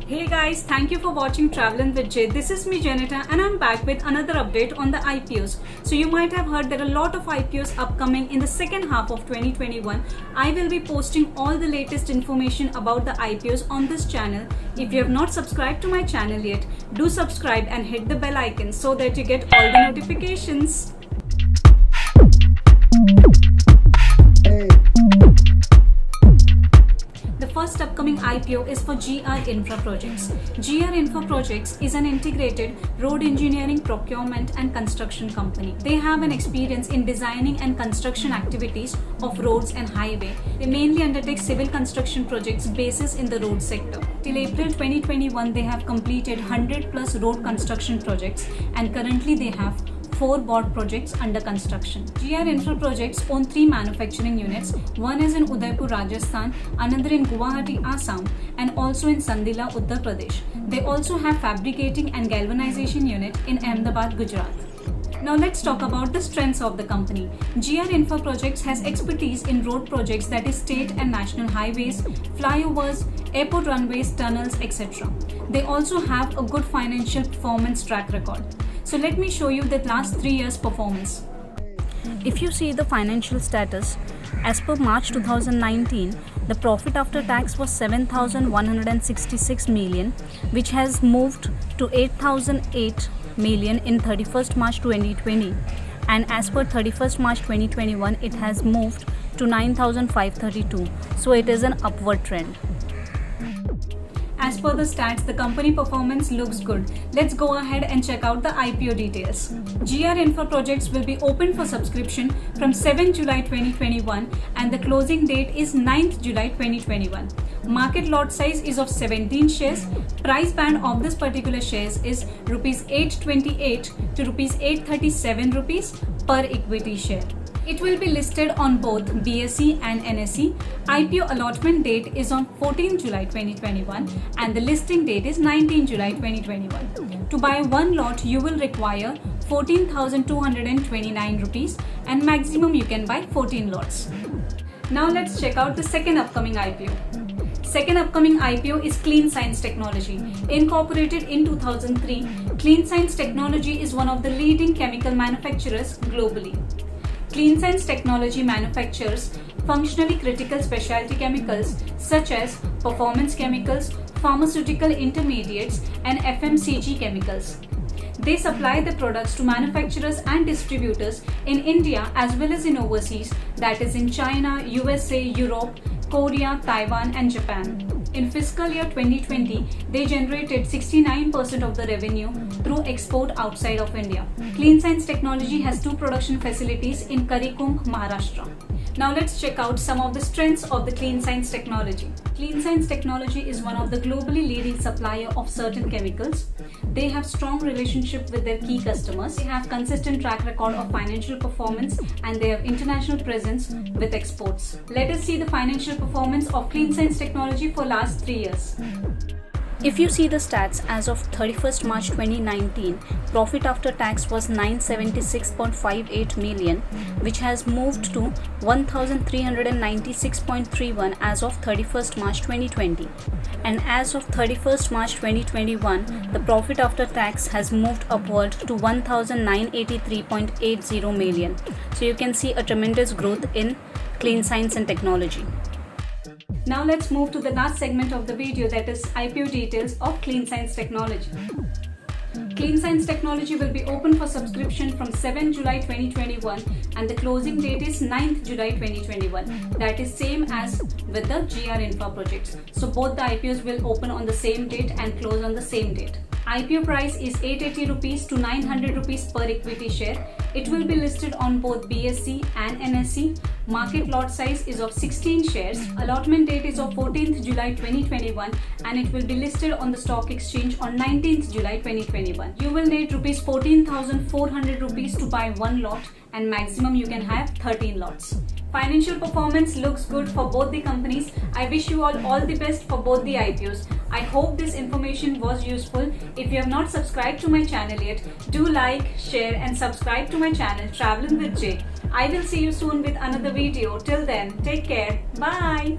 Hey guys, thank you for watching Travelin' with Jay. This is me Janita and I'm back with another update on the IPOs. So you might have heard there are a lot of IPOs upcoming in the second half of 2021. I will be posting all the latest information about the IPOs on this channel. If you have not subscribed to my channel yet, do subscribe and hit the bell icon so that you get all the notifications. The first upcoming IPO is for GR Infra Projects. GR Infra Projects is an integrated road engineering, procurement and construction company. They have an experience in designing and construction activities of roads and highway. They mainly undertake civil construction projects basis in the road sector. Till April 2021, they have completed 100 plus road construction projects and currently they have 4 BOT projects under construction. GR Infra Projects own 3 manufacturing units. One is in Udaipur, Rajasthan, another in Guwahati, Assam, and also in Sandila, Uttar Pradesh. They also have fabricating and galvanization unit in Ahmedabad, Gujarat. Now let's talk about the strengths of the company. GR Infra Projects has expertise in road projects, that is state and national highways, flyovers, airport runways, tunnels, etc. They also have a good financial performance track record. So let me show you the last 3 years performance. If you see the financial status, as per March 2019, the profit after tax was 7,166 million, which has moved to 8,008 million in 31st March 2020, and as per 31st March 2021, it has moved to 9,532. So it is an upward trend. As per the stats, the company performance looks good. Let's go ahead and check out the IPO details. GR Infra Projects will be open for subscription from 7 July 2021 and the closing date is 9th July 2021. Market lot size is of 17 shares. Price band of this particular shares is rupees 828 to rupees 837 rupees per equity share. It will be listed on both BSE and NSE. IPO allotment date is on 14 July 2021 and the listing date is 19 July 2021. To buy one lot, you will require 14,229 rupees and maximum you can buy 14 lots. Now let's check out the second upcoming IPO. Second upcoming IPO is Clean Science Technology. Incorporated in 2003, Clean Science Technology is one of the leading chemical manufacturers globally. Clean Science Technology manufactures functionally critical specialty chemicals such as performance chemicals, pharmaceutical intermediates, and FMCG chemicals. They supply the products to manufacturers and distributors in India as well as in overseas, that is in China, USA, Europe, Korea, Taiwan, and Japan. In fiscal year 2020, they generated 69% of the revenue through export outside of India. Clean Science Technology has 2 production facilities in Karikung, Maharashtra. Now let's check out some of the strengths of the Clean Science Technology. Clean Science Technology is one of the globally leading supplier of certain chemicals. They have strong relationship with their key customers. They have consistent track record of financial performance and they have international presence with exports. Let us see the financial performance of Clean Science Technology for last 3 years. If you see the stats as of 31st March 2019, profit after tax was 976.58 million, which has moved to 1,396.31 as of 31st March 2020. And as of 31st March 2021, the profit after tax has moved upward to 1,983.80 million. So you can see a tremendous growth in Clean Science and Technology. Now let's move to the last segment of the video, that is IPO details of Clean Science Technology. Clean Science Technology will be open for subscription from 7 July 2021 and the closing date is 9th July 2021. That is same as with the GR Infra Projects. So both the IPOs will open on the same date and close on the same date. IPO price is 880 rupees to 900 rupees per equity share. It will be listed on both BSE and NSE. Market lot size is of 16 shares. Allotment date is of 14th July 2021 and it will be listed on the stock exchange on 19th July 2021. You will need rupees 14,400 rupees to buy one lot and maximum you can have 13 lots. Financial performance looks good for both the companies. I wish you all the best for both the IPOs. I hope this information was useful. If you have not subscribed to my channel yet, do like, share and subscribe to my channel Travelin' with Jay. I will see you soon with another video. Till then, take care. Bye.